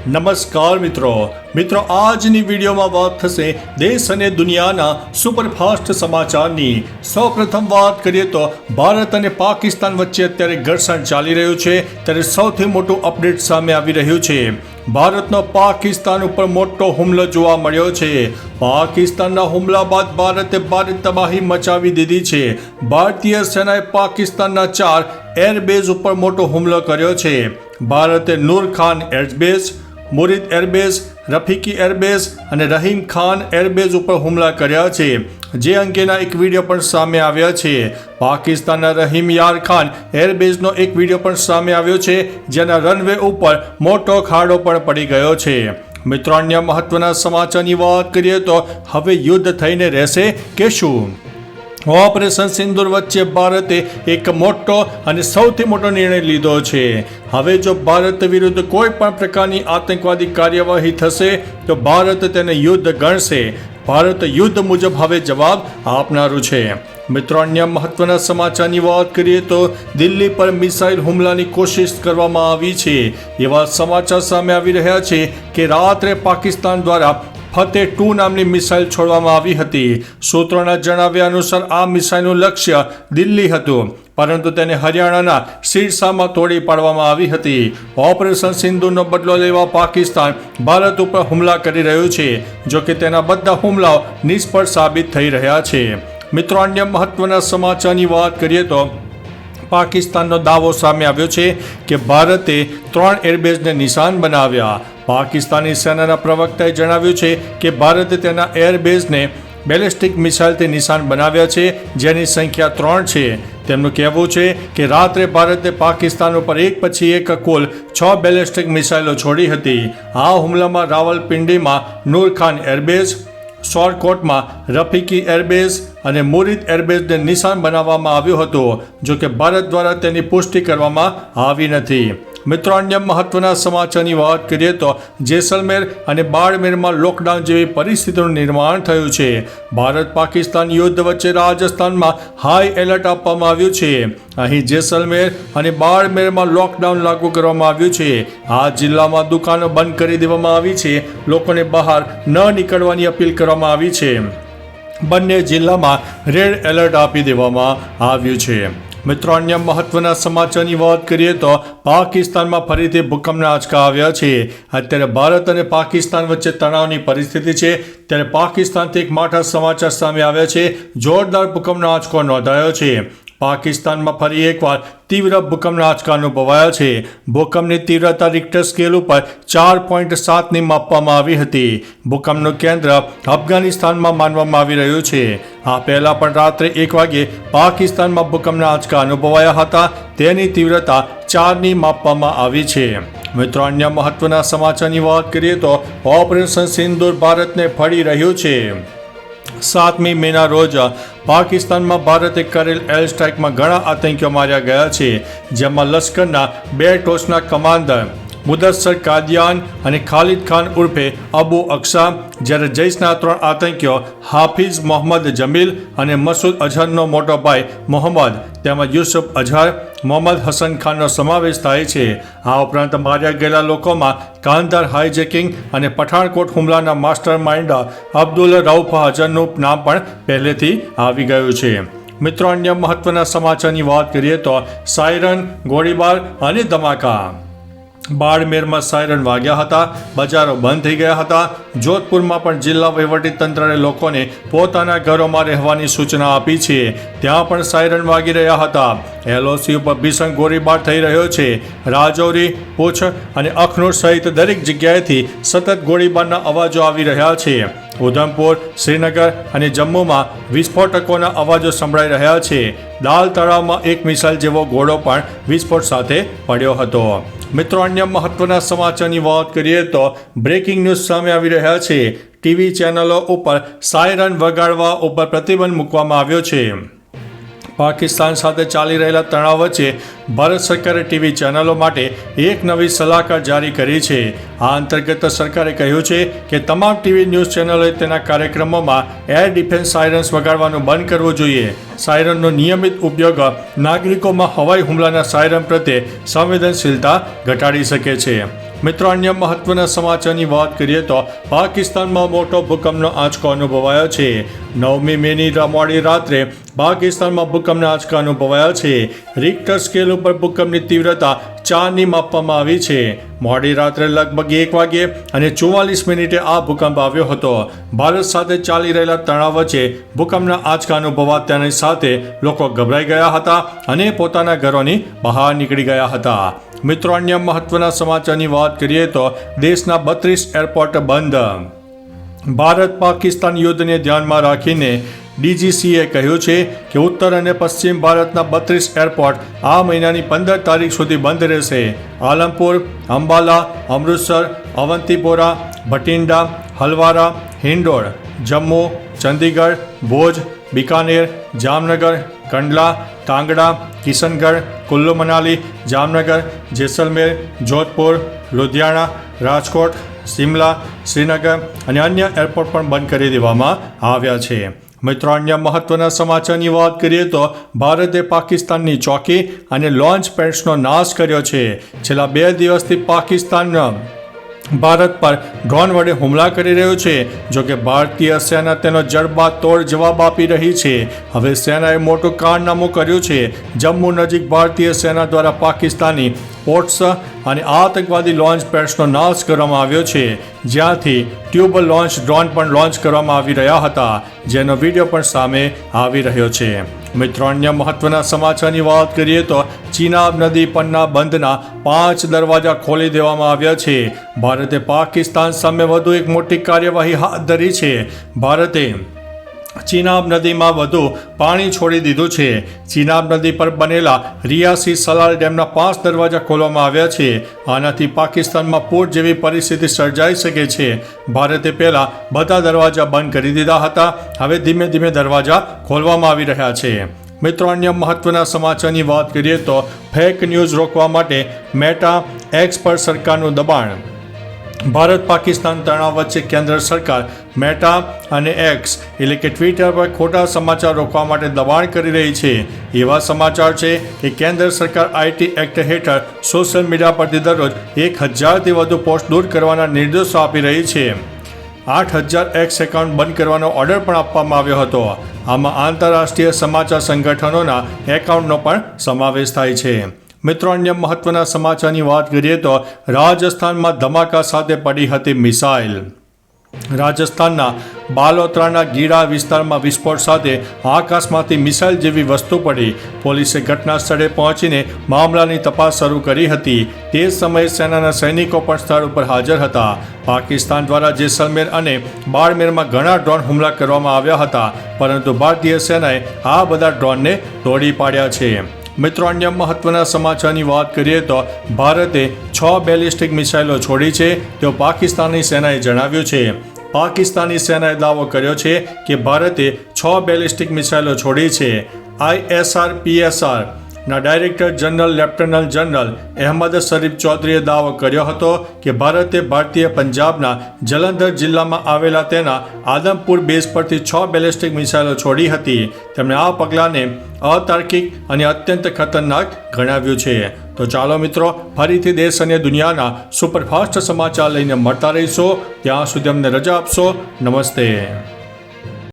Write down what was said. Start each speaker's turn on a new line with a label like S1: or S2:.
S1: નમસ્કાર મિત્રો આજની વિડીયોમાં વાત થશે દેશ અને દુનિયાના સુપરફાસ્ટ સમાચારની। સૌપ્રથમ વાત કરીએ તો ભારત અને પાકિસ્તાન વચ્ચે અત્યારે ઘર્ષણ ચાલી રહ્યું છે, ત્યારે સૌથી મોટું અપડેટ સામે આવી રહ્યું છે। ભારતનો પાકિસ્તાન ઉપર મોટો હુમલો જોવા મળ્યો છે। પાકિસ્તાનના હુમલા બાદ ભારતે ભારે તબાહી મચાવી દીધી છે। ભારતીય સેનાએ પાકિસ્તાનના 4 એરબેઝ ઉપર મોટો હુમલો કર્યો છે। ભારતે નૂર ખાન એરબેઝ, મુરીદ એરબેઝ, રફીકી એરબેઝ અને રહીમ ખાન એરબેઝ ઉપર હુમલા કર્યા છે, જે અંગેના એક વિડીયો પણ સામે આવ્યા છે। પાકિસ્તાનના રહીમ યાર ખાન એરબેઝનો એક વિડીયો પણ સામે આવ્યો છે, જેના રનવે ઉપર મોટો ખાડો પણ પડી ગયો છે। મિત્રો, અન્ય મહત્વના સમાચારની વાત કરીએ તો હવે યુદ્ધ થઈને રહેશે કે શું? ઓપરેશન સિંદૂર વચ્ચે ભારતે એક મોટો અને સૌથી મોટો નિર્ણય લીધો છે। હવે જો ભારત વિરુદ્ધ કોઈ પણ પ્રકારની આતંકવાદી કાર્યવાહી થશે તો ભારત તેને યુદ્ધ ગણશે। ભારત યુદ્ધ મુજબ હવે જવાબ આપનારું છે। મિત્રો, અન્ય મહત્વના સમાચારની વાત કરીએ તો દિલ્હી પર મિસાઇલ હુમલાની કોશિશ કરવામાં આવી છે। એવા સમાચાર સામે આવી રહ્યા છે કે રાત્રે પાકિસ્તાન દ્વારા ફતેહ 2 નામની મિસાઇલ છોડવામાં આવી હતી। સૂત્રોના જણાવ્યા અનુસાર આ મિસાઇલનું લક્ષ્ય દિલ્હી હતું, પરંતુ તેને હરિયાણાના સિરસામાં તોડી પાડવામાં આવી હતી। ઓપરેશન સિંદૂરનો બદલો લેવા પાકિસ્તાન ભારત ઉપર હુમલા કરી રહ્યું છે, જો કે તેના બધા હુમલાઓ નિષ્ફળ સાબિત થઈ રહ્યા છે। મિત્રો, અન્ય મહત્વના સમાચારની વાત કરીએ તો પાકિસ્તાનનો દાવો સામે આવ્યો છે કે ભારતે 3 એરબેઝને નિશાન બનાવ્યા। પાકિસ્તાની સેનાના પ્રવક્તાએ જણાવ્યું છે કે ભારતે તેના એરબેઝને બેલિસ્ટિક મિસાઇલથી નિશાન બનાવ્યા છે, જેની સંખ્યા 3 છે। તેમનું કહેવું છે કે રાત્રે ભારતે પાકિસ્તાન ઉપર એક પછી એક કુલ 6 બેલિસ્ટિક મિસાઇલો છોડી હતી। આ હુમલામાં રાવલપિંડીમાં નૂર ખાન એરબેઝ, સોરકોટમાં રફીકી એરબેઝ અને મુરીદ એરબેઝને નિશાન બનાવવામાં આવ્યું હતું, જો કે ભારત દ્વારા તેની પુષ્ટિ કરવામાં આવી નથી। મિત્રો, અન્ય મહત્વના સમાચારની વાત કરીએ તો જેસલમેર અને બાડમેરમાં લોકડાઉન જેવી પરિસ્થિતિનું નિર્માણ થયું છે। ભારત પાકિસ્તાન યુદ્ધ વચ્ચે રાજસ્થાનમાં હાઈ એલર્ટ આપવામાં આવ્યું છે। અહીં જેસલમેર અને બાડમેરમાં લોકડાઉન લાગુ કરવામાં આવ્યું છે। આ જિલ્લામાં દુકાનો બંધ કરી દેવામાં આવી છે, લોકોને બહાર ન નીકળવાની અપીલ કરવામાં આવી છે। બંને જિલ્લામાં રેડ એલર્ટ આપી દેવામાં આવ્યું છે। મિત્રો, અન્ય મહત્વના સમાચારની વાત કરીએ તો પાકિસ્તાનમાં ફરીથી ભૂકંપના આંચકા આવ્યા છે। અત્યારે ભારત અને પાકિસ્તાન વચ્ચે તણાવની પરિસ્થિતિ છે, ત્યારે પાકિસ્તાનથી એક માઠા સમાચાર સામે આવ્યા છે। જોરદાર ભૂકંપનો આંચકો નોંધાયો છે। પાકિસ્તાનમાં ફરી એકવાર તીવ્ર ભૂકંપના આંચકા અનુભવાયા છે। ભૂકંપની તીવ્રતા રિક્ટર સ્કેલ ઉપર 4.7ની માપવામાં આવી હતી। ભૂકંપનું કેન્દ્ર અફઘાનિસ્તાનમાં માનવામાં આવી રહ્યું છે। આ પહેલા પણ રાત્રે 1 વાગ્યે પાકિસ્તાનમાં ભૂકંપના આંચકા અનુભવાયા હતા, તેની તીવ્રતા 4ની માપવામાં આવી છે। મિત્રો, અન્ય મહત્વના સમાચારની વાત કરીએ તો ઓપરેશન સિંદૂર ભારતને ફળી રહ્યું છે। 7મી મેના રોજ પાકિસ્તાનમાં ભારતે કરેલ એર સ્ટ્રાઇકમાં ઘણા આતંકીઓ માર્યા ગયા છે, જેમાં લશ્કરના 2 ટોચના કમાન્ડર મુદસ્સર કાદિયાન અને ખાલિદ ખાન ઉર્ફે અબુ અક્સા, જ્યારે જૈશના 3 આતંકીઓ હાફિઝ મોહમ્મદ જમીલ અને મસૂદ અઝહરનો મોટો ભાઈ મોહમ્મદ તેમજ યુસુફ અઝહર, મોહમ્મદ હસન ખાનનો સમાવેશ થાય છે। આ ઉપરાંત માર્યા ગયેલા લોકોમાં કાંધાર હાઈજેકિંગ અને પઠાણકોટ હુમલાના માસ્ટર માઇન્ડ અબ્દુલ રઉફ અઝહરનું નામ પણ પહેલેથી આવી ગયું છે। મિત્રો, અન્ય મહત્વના સમાચારની વાત કરીએ તો સાયરન, ગોળીબાર અને ધમાકા। બાડમેરમાં સાયરન વાગ્યા હતા, બજારો બંધ થઈ ગયા હતા। જોધપુરમાં પણ જિલ્લા વહીવટીતંત્રએ લોકોને પોતાના ઘરોમાં રહેવાની સૂચના આપી છે, ત્યાં પણ સાયરન વાગી રહ્યા હતા। એલઓસી ઉપર ભીષણ ગોળીબાર થઈ રહ્યો છે। રાજૌરી, પૂંછ અને અખનૂર સહિત દરેક જગ્યાએથી સતત ગોળીબારના અવાજો આવી રહ્યા છે। ઉધમપુર, શ્રીનગર અને જમ્મુમાં વિસ્ફોટકોના અવાજો સંભળાઈ રહ્યા છે। દાલ તળાવમાં એક મિસાઇલ જેવો ગોળો પણ વિસ્ફોટ સાથે પડ્યો હતો। મિત્રો, અન્ય મહત્વના સમાચારની વાત કરીએ તો બ્રેકિંગ ન્યૂઝ સામે આવી રહ્યા છે। ટીવી ચેનલો ઉપર સાયરન વગાડવા ઉપર પ્રતિબંધ મૂકવામાં આવ્યો છે। પાકિસ્તાન સાથે ચાલી રહેલા તણાવ વચ્ચે ભારત સરકારે ટીવી ચેનલો માટે એક નવી સલાહકાર જારી કરી છે। આ અંતર્ગત સરકારે કહ્યું છે કે તમામ ટીવી ન્યૂઝ ચેનલોએ તેના કાર્યક્રમોમાં એર ડિફેન્સ સાયરન્સ વગાડવાનું બંધ કરવું જોઈએ। સાયરનનો નિયમિત ઉપયોગ નાગરિકોમાં હવાઈ હુમલાના સાયરન પ્રત્યે સંવેદનશીલતા ઘટાડી શકે છે। મિત્રો અન્ય મહત્વના સમાચારની વાત કરીએ તો પાકિસ્તાનમાં મોટો ભૂકંપનો આંચકો અનુભવાયો છે. 9મી મેની મોડી રાત્રે પાકિસ્તાનમાં ભૂકંપના આંચકા અનુભવાયા છે. રિક્ટર સ્કેલ ઉપર ભૂકંપની તીવ્રતા 4ની માપવામાં આવી છે. મોડી રાત્રે લગભગ 1 વાગ્યે અને 44 મિનિટે આ ભૂકંપ આવ્યો હતો. ભારત સાથે ચાલી રહેલા તણાવ વચ્ચે ભૂકંપના આંચકા અનુભવાતાની સાથે લોકો ગભરાઈ ગયા હતા અને પોતાના ઘરોની બહાર નીકળી ગયા હતા. મિત્રો અન્ય મહત્વના સમાચારની વાત કરીએ તો દેશના 32 એરપોર્ટ બંધ. ભારત પાકિસ્તાન યુદ્ધને ધ્યાનમાં રાખીને ડીજીસીએ કહ્યું છે કે ઉત્તર અને પશ્ચિમ ભારતના 32 એરપોર્ટ આ મહિનાની 15 તારીખ સુધી બંધ રહેશે. આલમપુર, અંબાલા, અમૃતસર, અવંતીપોરા, ભટિંડા, હલવારા, હિંડોળ, જમ્મુ, ચંદીગઢ, ભુજ, બિકાનેર, જામનગર, કંડલા, કાંગડા, કિશનગઢ, કુલ્લુ મનાલી, જામનગર, જેસલમેર, જોધપુર, લુધિયાણા, રાજકોટ, શિમલા, શ્રીનગર અને અન્ય એરપોર્ટ પણ બંધ કરી દેવામાં આવ્યા છે. મિત્રો અન્ય મહત્વના સમાચારની વાત કરીએ તો ભારતે પાકિસ્તાનની ચોકી અને લોન્ચ પેડ્સનો નાશ કર્યો છે. છેલ્લા 2 દિવસથી પાકિસ્તાન ભારત પર ડ્રોન વડે હુમલા કરી રહ્યો છે. જોકે ભારતીય સેના તેનો જડબાતોડ જવાબ આપી રહી છે. હવે સેનાએ મોટું કારનામું કર્યું છે. જમ્મુ નજીક ભારતીય સેના દ્વારા પાકિસ્તાની પોર્ટ્સ અને આતંકવાદી લોન્ચ પેડ્સનો નાશ કરવામાં આવ્યો છે, જ્યાંથી ટ્યુબ લોન્ચ ડ્રોન પણ લોન્ચ કરવામાં આવી રહ્યા હતા, જેનો વિડીયો પણ સામે આવી રહ્યો છે. મિત્રો અન્ય મહત્વના સમાચારની વાત કરીએ તો ચિનાબ નદી પરના બંધના 5 દરવાજા ખોલી દેવામાં આવ્યા છે. ભારતે પાકિસ્તાન સામે વધુ એક મોટી કાર્યવાહી હાથ ધરી છે. ભારતે ચિનાબ નદીમાં વધુ પાણી છોડી દીધું છે. ચિનાબ નદી પર બનેલા રિયાસી સલાલ ડેમના 5 દરવાજા ખોલવામાં આવ્યા છે. આનાથી પાકિસ્તાનમાં પૂર જેવી પરિસ્થિતિ સર્જાઈ શકે છે. ભારતે પહેલા બધા દરવાજા બંધ કરી દીધા હતા. હવે ધીમે ધીમે દરવાજા ખોલવામાં આવી રહ્યા છે. મિત્રો અન્ય મહત્વના સમાચારની વાત કરીએ તો ફેક ન્યૂઝ રોકવા માટે મેટા એક્સ પર સરકારનું દબાણ. ભારત પાકિસ્તાન તણાવ વચ્ચે કેન્દ્ર સરકાર મેટા અને એક્સ એટલે કે ટ્વિટર પર ખોટા સમાચાર રોકવા માટે દબાણ કરી રહી છે. એવા સમાચાર છે કે કેન્દ્ર સરકાર આઈટી એક્ટ હેઠળ સોશિયલ મીડિયા પરથી દરરોજ 1000થી વધુ પોસ્ટ દૂર કરવાના નિર્દેશો આપી રહી છે. 8000 એક્સ એકાઉન્ટ બંધ કરવાનો ઓર્ડર પણ આપવામાં આવ્યો હતો. આમાં આંતરરાષ્ટ્રીય સમાચાર સંગઠનોના એકાઉન્ટનો પણ સમાવેશ થાય છે. મિત્રો અન્ય મહત્વના સમાચારની વાત કરીએ તો રાજસ્થાનમાં ધમાકા સાથે પડી હતી મિસાઇલ. રાજસ્થાનના બાલોતરાના ગીડા વિસ્તારમાં વિસ્ફોટ સાથે આકાશમાંથી મિસાઇલ જેવી વસ્તુ પડી. પોલીસે ઘટના સ્થળે પહોંચીને મામલાની તપાસ શરૂ કરી હતી. તે સમયે સેનાના સૈનિકો પણ સ્થળ ઉપર હાજર હતા. પાકિસ્તાન દ્વારા જેસલમેર અને બાડમેરમાં ઘણા ડ્રોન હુમલા કરવામાં આવ્યા હતા, પરંતુ ભારતીય સેનાએ આ બધા ડ્રોનને તોડી પાડ્યા છે. મિત્રો અન્ય મહત્વના સમાચારની વાત કરીએ તો ભારતે 6 બેલિસ્ટિક મિસાઇલો છોડી છે તેવું પાકિસ્તાની સેનાએ જણાવ્યું છે. પાકિસ્તાની સેનાએ દાવો કર્યો છે કે ભારતે 6 બેલિસ્ટિક મિસાઇલો છોડી છે. ISRPSR ના director general lieutenant general Ahmed Sharif ચૌધરીએ દાવો કર્યો હતો કે ભારતે ભારતીય પંજાબના જલંધર જિલ્લામાં આવેલા તેના આદમપુર બેઝ પરથી 6 બેલિસ્ટિક મિસાઇલો છોડી હતી. તેમણે આ પગલાંને અતાર્કિક અને અત્યંત ખતરનાક ગણાવ્યું છે. તો ચાલો મિત્રો, ફરીથી દેશ અને દુનિયાના સુપરફાસ્ટ સમાચાર લઈને મળતા રહીશો. ત્યાં સુધી અમને રજા આપશો. નમસ્તે.